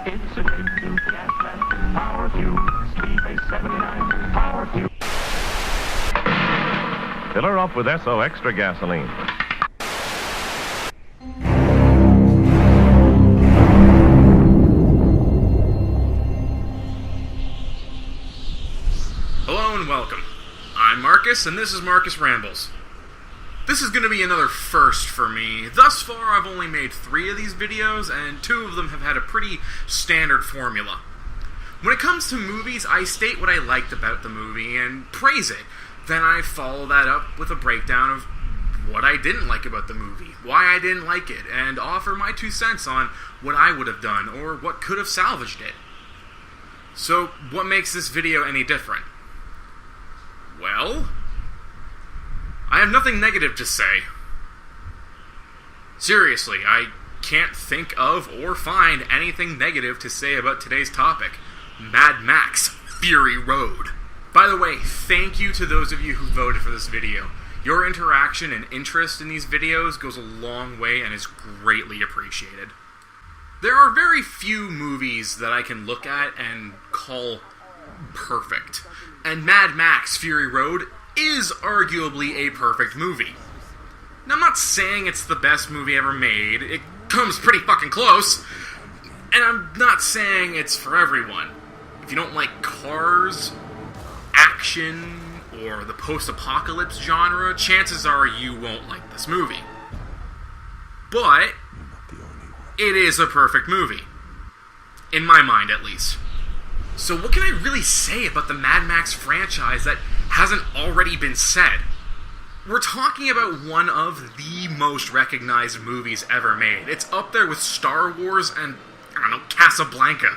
It's a good new gas mask. Power Fuel. Speedbase 79. Power Fuel. Fill her up with SO Extra gasoline. Hello and welcome. I'm Marcus, and this is Marcus Rambles. This is going to be another first for me. Thus far, I've only made 3 of these videos, and 2 of them have had a pretty standard formula. When it comes to movies, I state what I liked about the movie and praise it. Then I follow that up with a breakdown of what I didn't like about the movie, why I didn't like it, and offer my 2 cents on what I would have done or what could have salvaged it. So, what makes this video any different? Well, I have nothing negative to say. Seriously, I can't think of or find anything negative to say about today's topic, Mad Max: Fury Road. By the way, thank you to those of you who voted for this video. Your interaction and interest in these videos goes a long way and is greatly appreciated. There are very few movies that I can look at and call perfect, and Mad Max: Fury Road is arguably a perfect movie. Now, I'm not saying it's the best movie ever made. It comes pretty fucking close. And I'm not saying it's for everyone. If you don't like cars, action, or the post-apocalypse genre, chances are you won't like this movie. But it is a perfect movie. In my mind, at least. So what can I really say about the Mad Max franchise that hasn't already been said? We're talking about one of the most recognized movies ever made. It's up there with Star Wars and, Casablanca.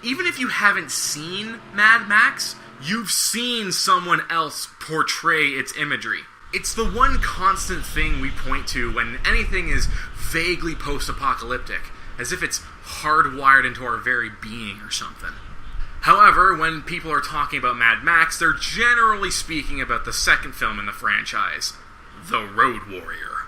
Even if you haven't seen Mad Max, you've seen someone else portray its imagery. It's the one constant thing we point to when anything is vaguely post-apocalyptic, as if it's hardwired into our very being or something. However, when people are talking about Mad Max, they're generally speaking about the second film in the franchise, The Road Warrior.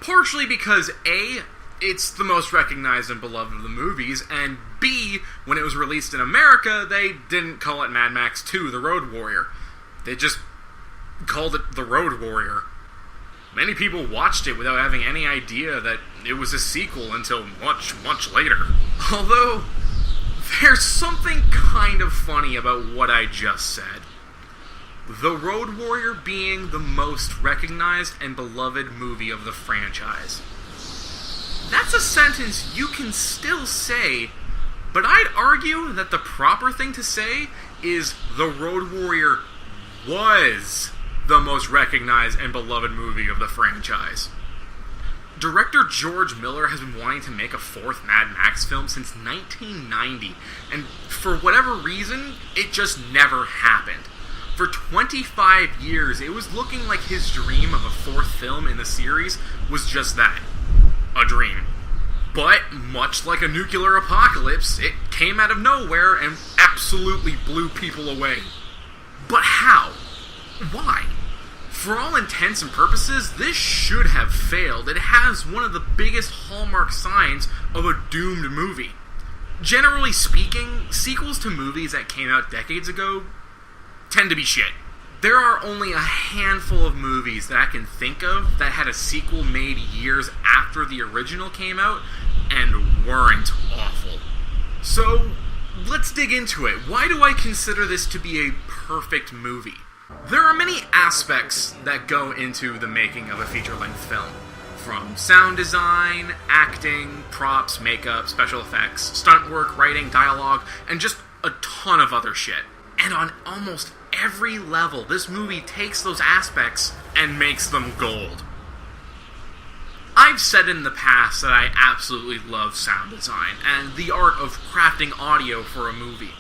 Partially because A, it's the most recognized and beloved of the movies, and B, when it was released in America, they didn't call it Mad Max 2, The Road Warrior. They just called it The Road Warrior. Many people watched it without having any idea that it was a sequel until much, much later. Although, there's something kind of funny about what I just said. The Road Warrior being the most recognized and beloved movie of the franchise. That's a sentence you can still say, but I'd argue that the proper thing to say is The Road Warrior was the most recognized and beloved movie of the franchise. Director George Miller has been wanting to make a 4th Mad Max film since 1990, and for whatever reason, it just never happened. For 25 years, it was looking like his dream of a 4th film in the series was just that, a dream. But, much like a nuclear apocalypse, it came out of nowhere and absolutely blew people away. But how? Why? For all intents and purposes, this should have failed. It has one of the biggest hallmark signs of a doomed movie. Generally speaking, sequels to movies that came out decades ago tend to be shit. There are only a handful of movies that I can think of that had a sequel made years after the original came out and weren't awful. So, let's dig into it. Why do I consider this to be a perfect movie? There are many aspects that go into the making of a feature-length film. From sound design, acting, props, makeup, special effects, stunt work, writing, dialogue, and just a ton of other shit. And on almost every level, this movie takes those aspects and makes them gold. I've said in the past that I absolutely love sound design and the art of crafting audio for a movie.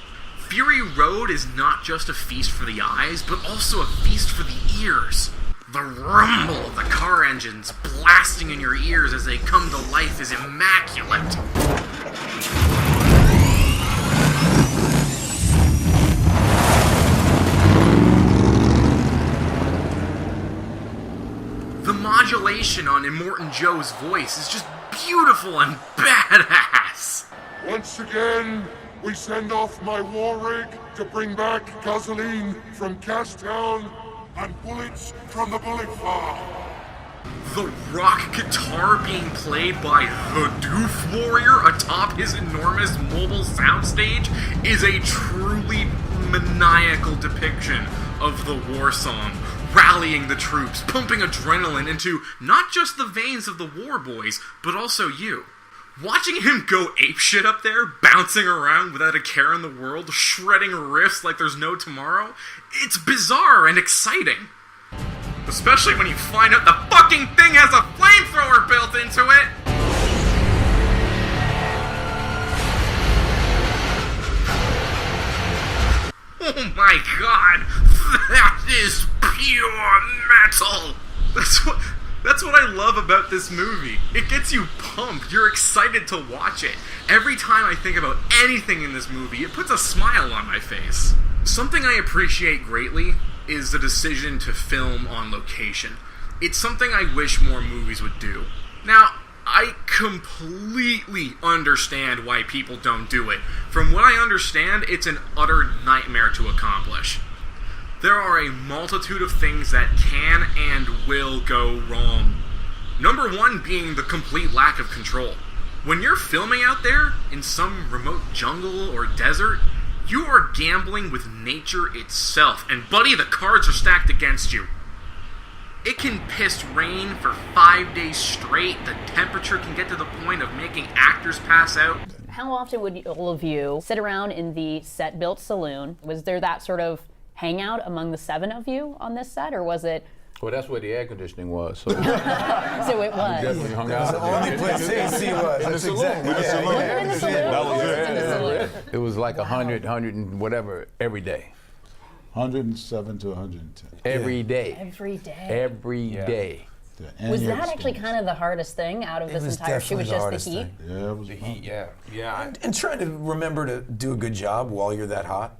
Fury Road is not just a feast for the eyes, but also a feast for the ears. The rumble of the car engines blasting in your ears as they come to life is immaculate. The modulation on Immortan Joe's voice is just beautiful and badass. Once again, we send off my war rig to bring back gasoline from Gastown and bullets from the bullet farm. The rock guitar being played by the Doof Warrior atop his enormous mobile soundstage is a truly maniacal depiction of the war song, rallying the troops, pumping adrenaline into not just the veins of the war boys, but also you. Watching him go apeshit up there, bouncing around without a care in the world, shredding riffs like there's no tomorrow, it's bizarre and exciting. Especially when you find out the fucking thing has a flamethrower built into it! Oh my god! That is pure metal! That's what I love about this movie. It gets you pumped. You're excited to watch it. Every time I think about anything in this movie, it puts a smile on my face. Something I appreciate greatly is the decision to film on location. It's something I wish more movies would do. Now, I completely understand why people don't do it. From what I understand, it's an utter nightmare to accomplish. There are a multitude of things that can and will go wrong. Number one being the complete lack of control. When you're filming out there in some remote jungle or desert, you are gambling with nature itself, and buddy, the cards are stacked against you. It can piss rain for 5 days straight. The temperature can get to the point of making actors pass out. How often would all of you sit around in the set-built saloon? Was there that sort of hangout among the 7 of you on this set, or was it? Well, that's where the air conditioning was. So, So it was. definitely hung out. The only place AC was. That's exactly. In the saloon. That was In the saloon. It was like 100 and whatever every day. 107 to 110. Every day. Every day. Every day. Yeah, Was that actually kind of the hardest thing out of this entire shoot? Was just the heat? Yeah, it was The fun. heat, yeah. And trying to remember to do a good job while you're that hot.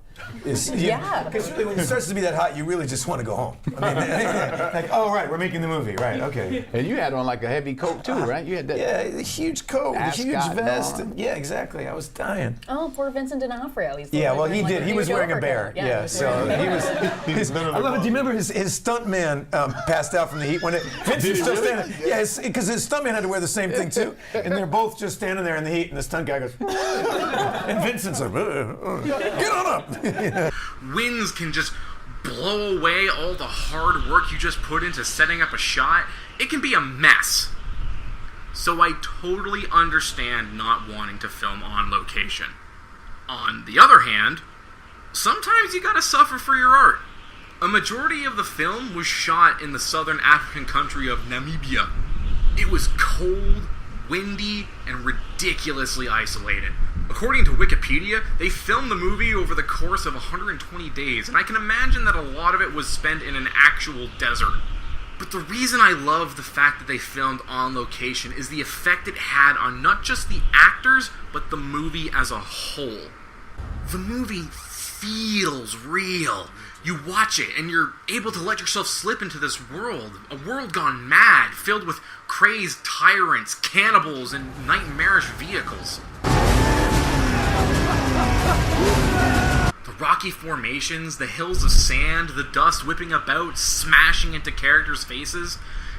Yeah. Because really, when it starts to be that hot, you really just want to go home. I mean, like, oh, right, we're making the movie, right, okay. And you had on like a heavy coat too, right? You had that. Yeah, the huge coat, the huge Ascot vest. on. Yeah, exactly. I was dying. Oh, poor Vincent D'Onofrio. He's Yeah, well, he like did. He was wearing a bear. Yeah, Yeah, so he was. I love it. Do you remember his stunt man passed out from the heat when Vince was still standing? Yeah, because his stunt man had to wear the same thing too, and they're both just standing there in the heat, and the stunt guy goes, and Vincent's like, get on up. Winds can just blow away all the hard work you just put into setting up a shot. It can be a mess. So I totally understand not wanting to film on location. On the other hand, sometimes you gotta suffer for your art. A majority of the film was shot in the southern African country of Namibia. It was cold, windy, and ridiculously isolated. According to Wikipedia, they filmed the movie over the course of 120 days, and I can imagine that a lot of it was spent in an actual desert. But the reason I love the fact that they filmed on location is the effect it had on not just the actors, but the movie as a whole. The movie feels real. You watch it, and you're able to let yourself slip into this world, a world gone mad, filled with crazed tyrants, cannibals, and nightmarish vehicles. The rocky formations, the hills of sand, the dust whipping about, smashing into characters' faces.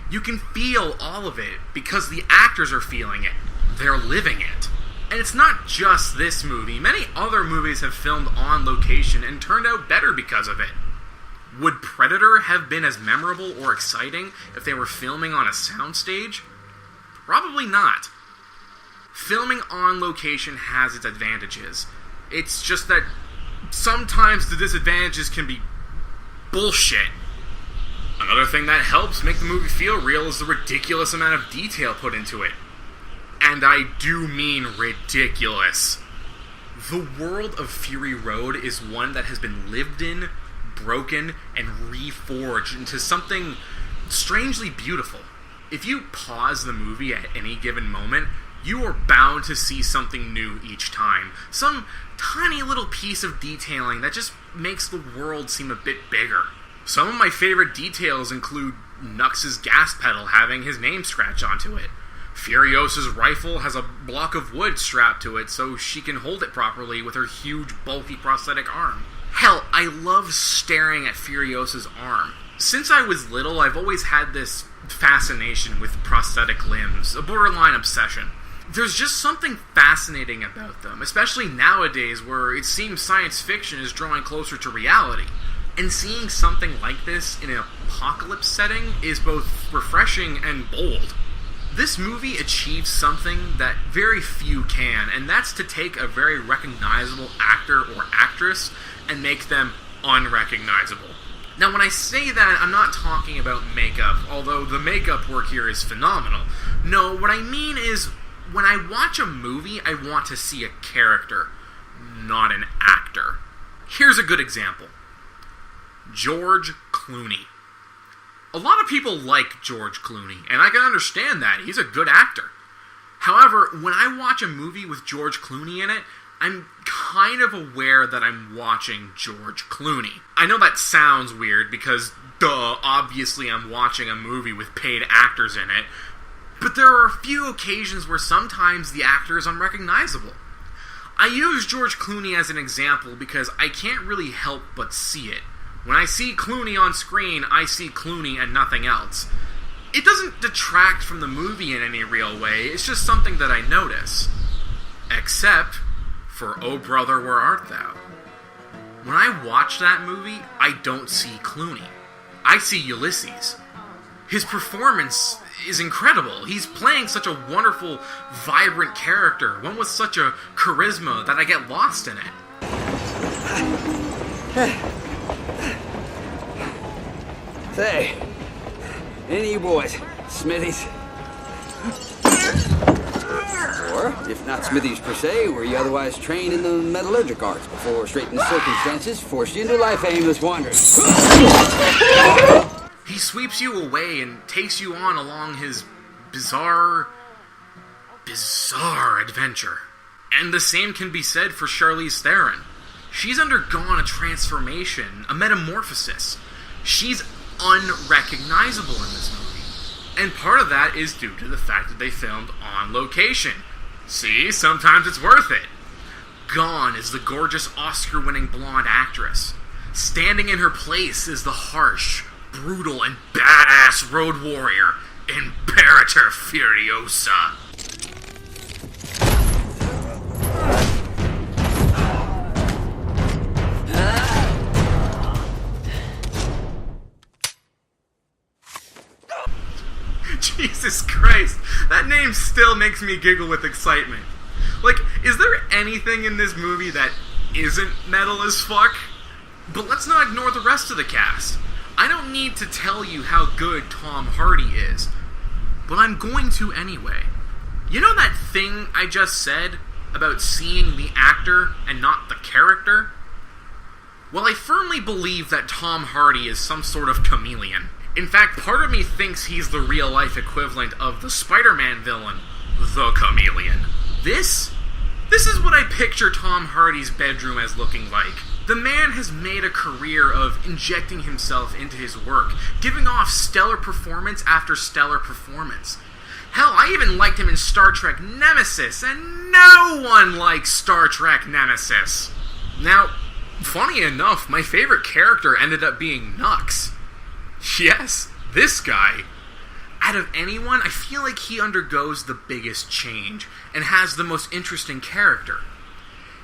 You can feel all of it because the actors are feeling it. They're living it. And it's not just this movie. Many other movies have filmed on location and turned out better because of it. Would Predator have been as memorable or exciting if they were filming on a soundstage? Probably not. Filming on location has its advantages. It's just that sometimes the disadvantages can be bullshit. Another thing that helps make the movie feel real is the ridiculous amount of detail put into it. And I do mean ridiculous. The world of Fury Road is one that has been lived in, broken, and reforged into something strangely beautiful. If you pause the movie at any given moment, you are bound to see something new each time. Some tiny little piece of detailing that just makes the world seem a bit bigger. Some of my favorite details include Nux's gas pedal having his name scratched onto it. Furiosa's rifle has a block of wood strapped to it so she can hold it properly with her huge, bulky prosthetic arm. Hell, I love staring at Furiosa's arm. Since I was little, I've always had this fascination with prosthetic limbs, a borderline obsession. There's just something fascinating about them, especially nowadays where it seems science fiction is drawing closer to reality. And seeing something like this in an apocalypse setting is both refreshing and bold. This movie achieves something that very few can, and that's to take a very recognizable actor or actress and make them unrecognizable. Now, when I say that, I'm not talking about makeup, although the makeup work here is phenomenal. No, what I mean is, when I watch a movie, I want to see a character, not an actor. Here's a good example. George Clooney. A lot of people like George Clooney, and I can understand that. He's a good actor. However, when I watch a movie with George Clooney in it, I'm kind of aware that I'm watching George Clooney. I know that sounds weird because, obviously I'm watching a movie with paid actors in it, but there are a few occasions where sometimes the actor is unrecognizable. I use George Clooney as an example because I can't really help but see it. When I see Clooney on screen, I see Clooney and nothing else. It doesn't detract from the movie in any real way, it's just something that I notice. Except for Oh Brother, Where Art Thou? When I watch that movie, I don't see Clooney. I see Ulysses. His performance is incredible. He's playing such a wonderful, vibrant character, one with such a charisma that I get lost in it. Say, any of you boys, Smithies? Or, if not Smithies per se, were you otherwise trained in the metallurgic arts before straitened circumstances forced you into life aimless wandering? He sweeps you away and takes you on along his bizarre adventure. And the same can be said for Charlize Theron. She's undergone a transformation, a metamorphosis. She's unrecognizable in this movie. And part of that is due to the fact that they filmed on location. See, sometimes it's worth it. Gone is the gorgeous Oscar-winning blonde actress. Standing in her place is the harsh, brutal, and badass road warrior, Imperator Furiosa. Jesus Christ, that name still makes me giggle with excitement. Like, is there anything in this movie that isn't metal as fuck? But let's not ignore the rest of the cast. I don't need to tell you how good Tom Hardy is, but I'm going to anyway. You know that thing I just said about seeing the actor and not the character? Well, I firmly believe that Tom Hardy is some sort of chameleon. In fact, part of me thinks he's the real-life equivalent of the Spider-Man villain, the Chameleon. This is what I picture Tom Hardy's bedroom as looking like. The man has made a career of injecting himself into his work, giving off stellar performance after stellar performance. Hell, I even liked him in Star Trek Nemesis, and no one likes Star Trek Nemesis. Now, funny enough, my favorite character ended up being Nux. Yes, this guy. Out of anyone, I feel like he undergoes the biggest change and has the most interesting character.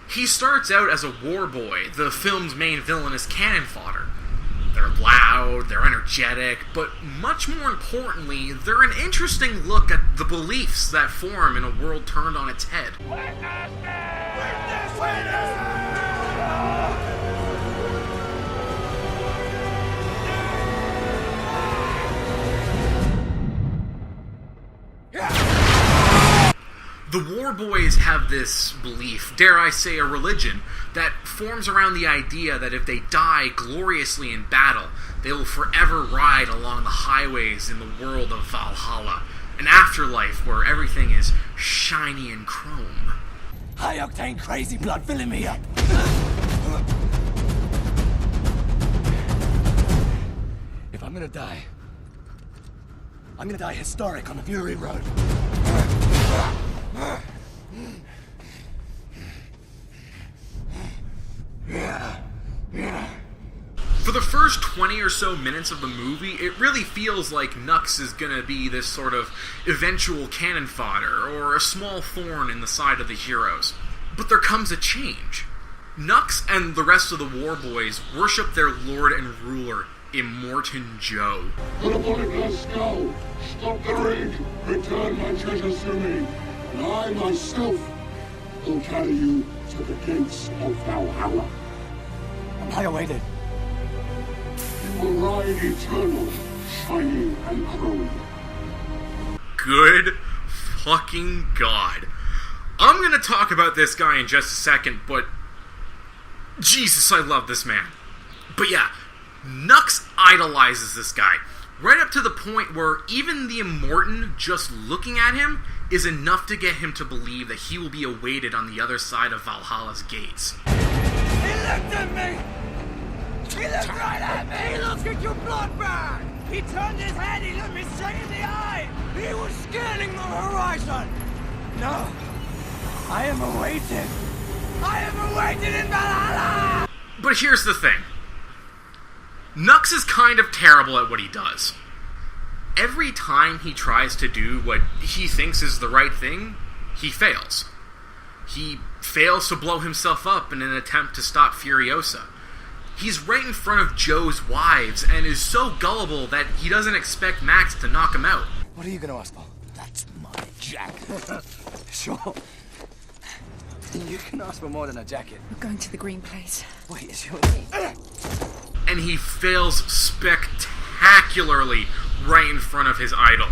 He starts out as a war boy, the film's main villainous cannon fodder. They're loud, they're energetic, but much more importantly, they're an interesting look at the beliefs that form in a world turned on its head. The War Boys have this belief, dare I say a religion, that forms around the idea that if they die gloriously in battle, they will forever ride along the highways in the world of Valhalla, an afterlife where everything is shiny and chrome. High-octane crazy blood filling me up. If I'm gonna die, I'm gonna die historic on the Fury Road. For the first 20 or so minutes of the movie, it really feels like Nux is gonna be this sort of eventual cannon fodder, or a small thorn in the side of the heroes. But there comes a change. Nux and the rest of the War Boys worship their lord and ruler, Immortan Joe. Put upon a glass skull, stop the rig, return my treasures to me, and I myself will carry you to the gates of Valhalla. And I awaited. You will ride eternal, shining and chrome. Good fucking God. I'm gonna talk about this guy in just a second, but Jesus, I love this man. But yeah, Nux idolizes this guy, right up to the point where even the Immortan just looking at him is enough to get him to believe that he will be awaited on the other side of Valhalla's gates. He looked at me! He looked right at me! He looked at your blood bag! He turned his head, he looked me straight in the eye! He was scanning the horizon! No! I am awaited! I am awaited in Valhalla! But here's the thing. Nux is kind of terrible at what he does. Every time he tries to do what he thinks is the right thing, he fails. He fails to blow himself up in an attempt to stop Furiosa. He's right in front of Joe's wives and is so gullible that he doesn't expect Max to knock him out. What are you gonna ask for? That's my jacket. Sure. You can ask for more than a jacket. We're going to the green place. Wait, is yours? And he fails spectacularly right in front of his idol.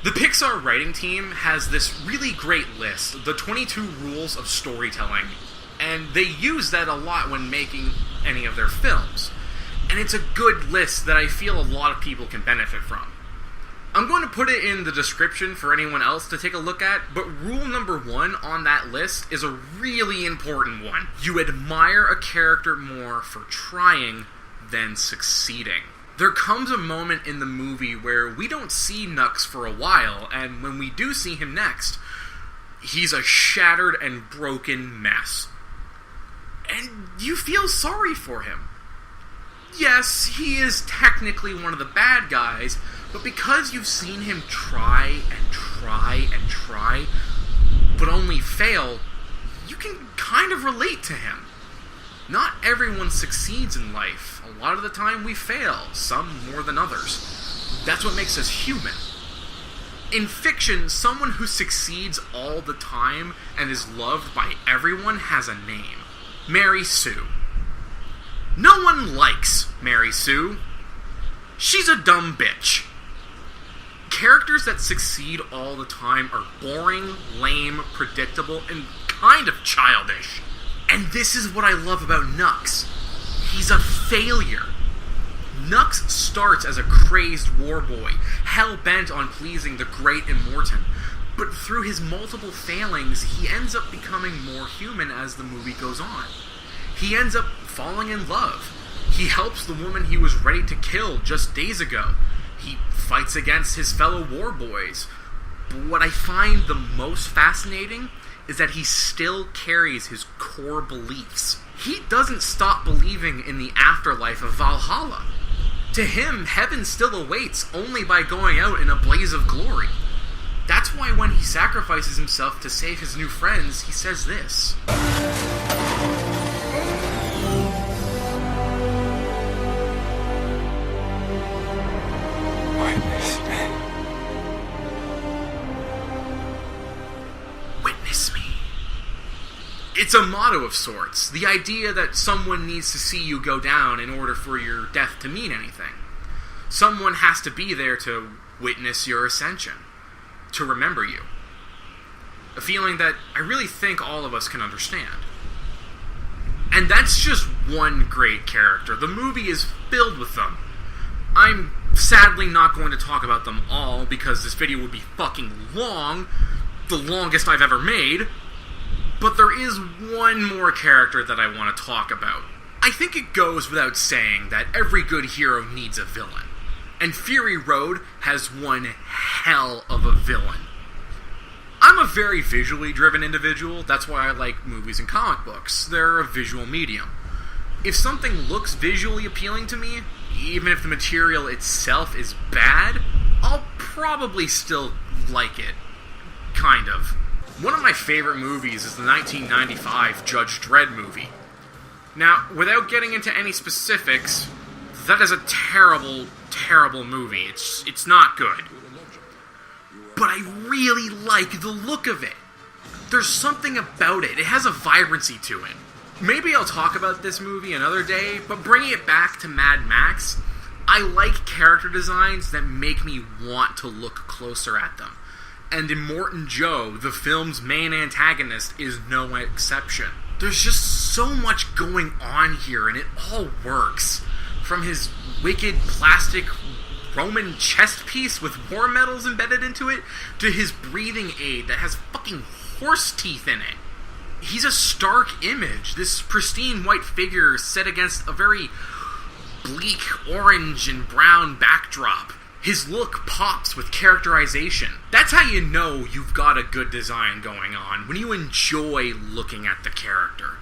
The Pixar writing team has this really great list, the 22 rules of storytelling, and they use that a lot when making any of their films. And it's a good list that I feel a lot of people can benefit from. I'm going to put it in the description for anyone else to take a look at, but rule number 1 on that list is a really important one. You admire a character more for trying than succeeding. There comes a moment in the movie where we don't see Nux for a while, and when we do see him next, he's a shattered and broken mess. And you feel sorry for him. Yes, he is technically one of the bad guys, but because you've seen him try and try and try, but only fail, you can kind of relate to him. Not everyone succeeds in life. A lot of the time we fail, some more than others. That's what makes us human. In fiction, someone who succeeds all the time and is loved by everyone has a name. Mary Sue. No one likes Mary Sue. She's a dumb bitch. Characters that succeed all the time are boring, lame, predictable, and kind of childish. And this is what I love about Nux. He's a failure. Nux starts as a crazed war boy, hell-bent on pleasing the great Immortan, but through his multiple failings, he ends up becoming more human as the movie goes on. He ends up falling in love. He helps the woman he was ready to kill just days ago. He fights against his fellow war boys. But what I find the most fascinating is that he still carries his core beliefs. He doesn't stop believing in the afterlife of Valhalla. To him, heaven still awaits only by going out in a blaze of glory. That's why when he sacrifices himself to save his new friends, he says this. Witness me. It's a motto of sorts, the idea that someone needs to see you go down in order for your death to mean anything. Someone has to be there to witness your ascension, to remember you. A feeling that I really think all of us can understand. And that's just one great character. The movie is filled with them. I'm sadly not going to talk about them all because this video would be fucking long, the longest I've ever made. But there is one more character that I want to talk about. I think it goes without saying that every good hero needs a villain. And Fury Road has one hell of a villain. I'm a very visually driven individual. That's why I like movies and comic books. They're a visual medium. If something looks visually appealing to me, even if the material itself is bad, I'll probably still like it. Kind of. One of my favorite movies is the 1995 Judge Dredd movie. Now, without getting into any specifics, that is a terrible, terrible movie. It's not good. But I really like the look of it. There's something about it. It has a vibrancy to it. Maybe I'll talk about this movie another day, but bringing it back to Mad Max, I like character designs that make me want to look closer at them. And Immortan Joe, the film's main antagonist, is no exception. There's just so much going on here, and it all works. From his wicked plastic Roman chest piece with war medals embedded into it, to his breathing aid that has fucking horse teeth in it. He's a stark image, this pristine white figure set against a very bleak orange and brown backdrop. His look pops with characterization. That's how you know you've got a good design going on, when you enjoy looking at the character.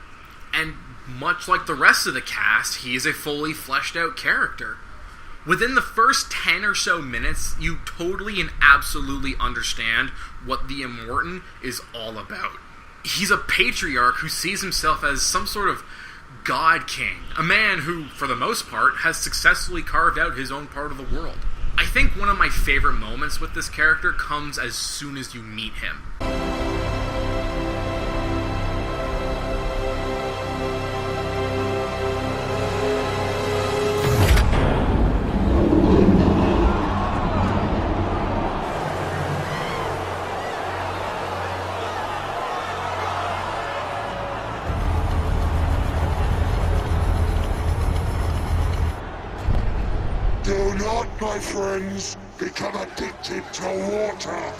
And much like the rest of the cast, he is a fully fleshed out character. Within the first 10 or so minutes, you totally and absolutely understand what the Immortan is all about. He's a patriarch who sees himself as some sort of god king, a man who, for the most part, has successfully carved out his own part of the world. I think one of my favorite moments with this character comes as soon as you meet him. Do not, my friends, become addicted to water.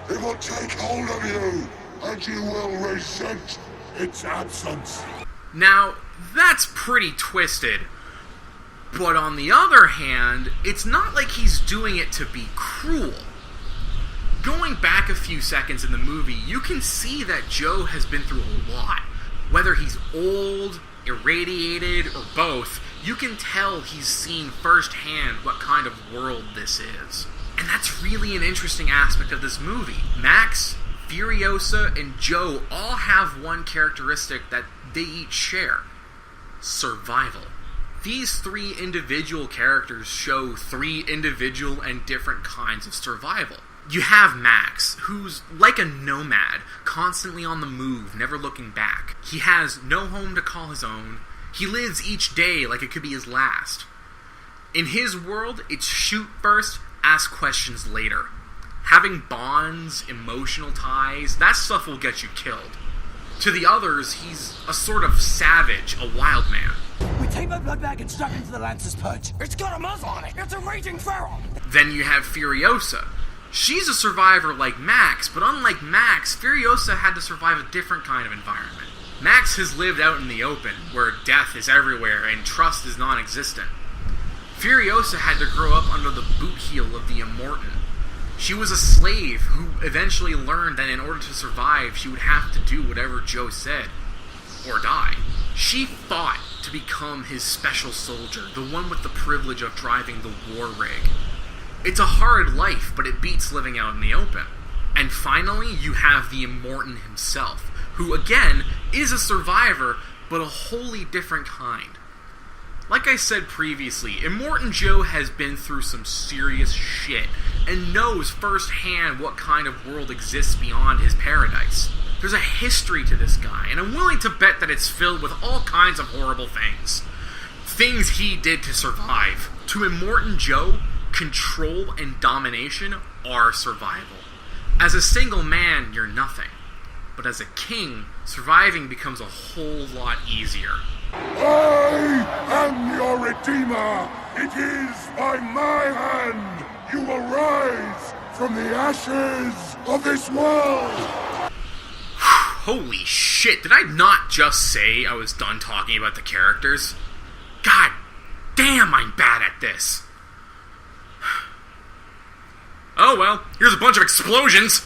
It will take hold of you, and you will resent its absence. Now, that's pretty twisted. But on the other hand, it's not like he's doing it to be cruel. Going back a few seconds in the movie, you can see that Joe has been through a lot. Whether he's old, irradiated, or both, you can tell he's seen firsthand what kind of world this is. And that's really an interesting aspect of this movie. Max, Furiosa, and Joe all have one characteristic that they each share: survival. These three individual characters show three individual and different kinds of survival. You have Max, who's like a nomad, constantly on the move, never looking back. He has no home to call his own. He lives each day like it could be his last. In his world, it's shoot first, ask questions later. Having bonds, emotional ties, that stuff will get you killed. To the others, he's a sort of savage, a wild man. We take my blood bag and strap it into the Lancer's perch. It's got a muzzle on it. It's a raging feral. Then you have Furiosa. She's a survivor like Max, but unlike Max, Furiosa had to survive a different kind of environment. Max has lived out in the open, where death is everywhere and trust is non-existent. Furiosa had to grow up under the boot heel of the Immortan. She was a slave who eventually learned that in order to survive, she would have to do whatever Joe said, or die. She fought to become his special soldier, the one with the privilege of driving the war rig. It's a hard life, but it beats living out in the open. And finally, you have the Immortan himself, who, again, is a survivor, but a wholly different kind. Like I said previously, Immortan Joe has been through some serious shit, and knows firsthand what kind of world exists beyond his paradise. There's a history to this guy, and I'm willing to bet that it's filled with all kinds of horrible things. Things he did to survive. To Immortan Joe, control and domination are survival. As a single man, you're nothing. But as a king, surviving becomes a whole lot easier. I am your redeemer. It is by my hand you will rise from the ashes of this world. Holy shit, did I not just say I was done talking about the characters? God damn, I'm bad at this. Oh well, here's a bunch of explosions.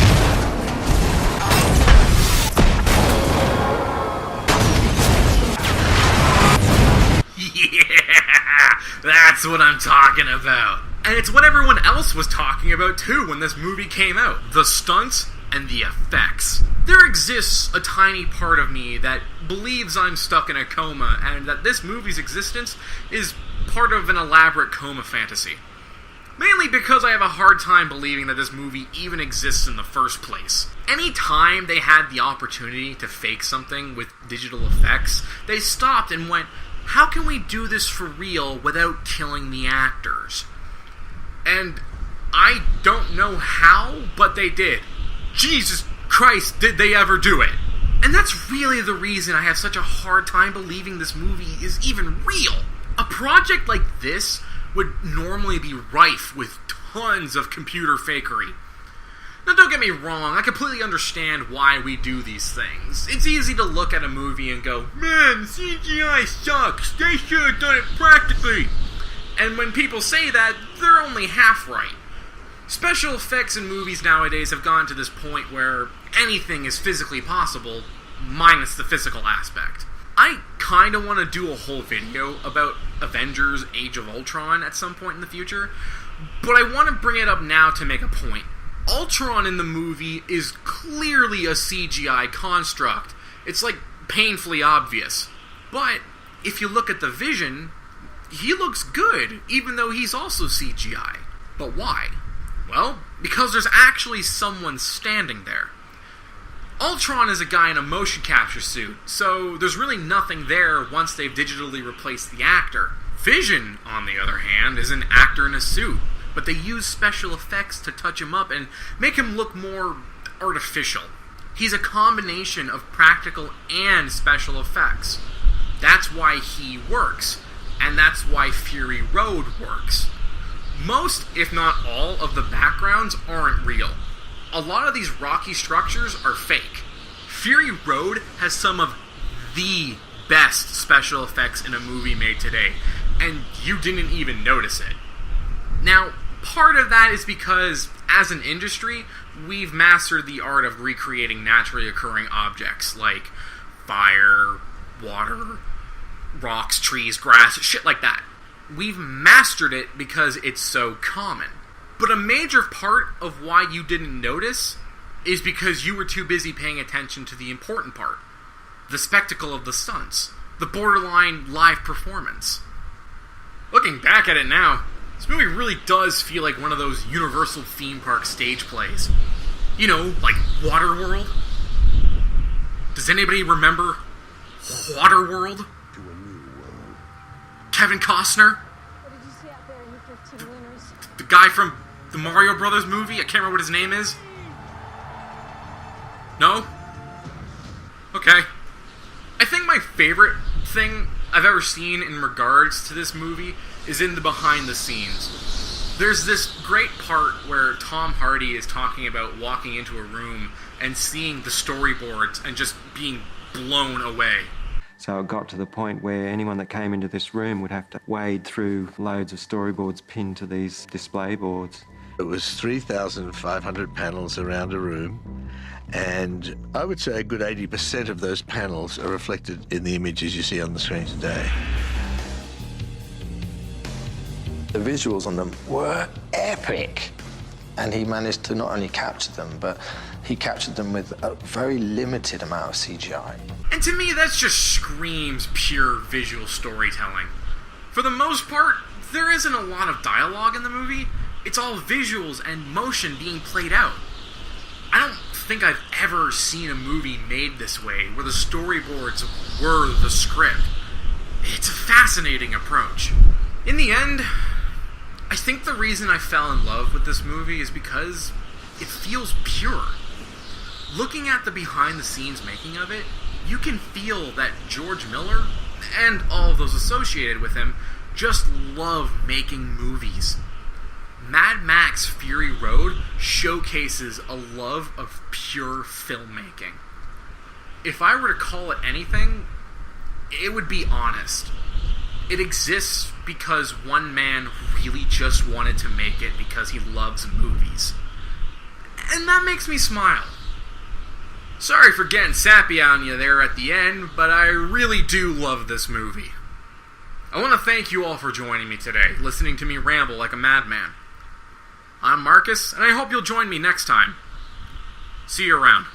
Yeah, that's what I'm talking about. And it's what everyone else was talking about too when this movie came out. The stunts and the effects. There exists a tiny part of me that believes I'm stuck in a coma and that this movie's existence is part of an elaborate coma fantasy. Mainly because I have a hard time believing that this movie even exists in the first place. Any time they had the opportunity to fake something with digital effects, they stopped and went, how can we do this for real without killing the actors? And I don't know how, but they did. Jesus Christ, did they ever do it? And that's really the reason I have such a hard time believing this movie is even real. A project like this would normally be rife with tons of computer fakery. Now don't get me wrong, I completely understand why we do these things. It's easy to look at a movie and go, man, CGI sucks, they should have done it practically. And when people say that, they're only half right. Special effects in movies nowadays have gone to this point where anything is physically possible, minus the physical aspect. I kinda want to do a whole video about Avengers Age of Ultron at some point in the future, but I want to bring it up now to make a point. Ultron in the movie is clearly a CGI construct. It's like painfully obvious. But if you look at the Vision, he looks good, even though he's also CGI. But why? Well, because there's actually someone standing there. Ultron is a guy in a motion capture suit, so there's really nothing there once they've digitally replaced the actor. Vision, on the other hand, is an actor in a suit, but they use special effects to touch him up and make him look more artificial. He's a combination of practical and special effects. That's why he works, and that's why Fury Road works. Most, if not all, of the backgrounds aren't real. A lot of these rocky structures are fake. Fury Road has some of the best special effects in a movie made today, and you didn't even notice it. Now, part of that is because, as an industry, we've mastered the art of recreating naturally occurring objects like fire, water, rocks, trees, grass, shit like that. We've mastered it because it's so common. But a major part of why you didn't notice is because you were too busy paying attention to the important part. The spectacle of the stunts. The borderline live performance. Looking back at it now, this movie really does feel like one of those Universal theme park stage plays. You know, like Waterworld. Does anybody remember Waterworld? Kevin Costner? What did you see out there in the 15 winners? The guy from the Mario Brothers movie? I can't remember what his name is. No? Okay. I think my favorite thing I've ever seen in regards to this movie is in the behind the scenes. There's this great part where Tom Hardy is talking about walking into a room and seeing the storyboards and just being blown away. So it got to the point where anyone that came into this room would have to wade through loads of storyboards pinned to these display boards. It was 3,500 panels around a room, and I would say a good 80% of those panels are reflected in the images you see on the screen today. The visuals on them were epic, and he managed to not only capture them, but he captured them with a very limited amount of CGI. And to me, that just screams pure visual storytelling. For the most part, there isn't a lot of dialogue in the movie. It's all visuals and motion being played out. I don't think I've ever seen a movie made this way, where the storyboards were the script. It's a fascinating approach. In the end, I think the reason I fell in love with this movie is because it feels pure. Looking at the behind-the-scenes making of it, you can feel that George Miller, and all of those associated with him, just love making movies. Mad Max Fury Road showcases a love of pure filmmaking. if I were to call it anything, it would be honest. It exists because one man really just wanted to make it because he loves movies. And that makes me smile. Sorry for getting sappy on you there at the end, but I really do love this movie. I want to thank you all for joining me today, listening to me ramble like a madman. I'm Marcus, and I hope you'll join me next time. See you around.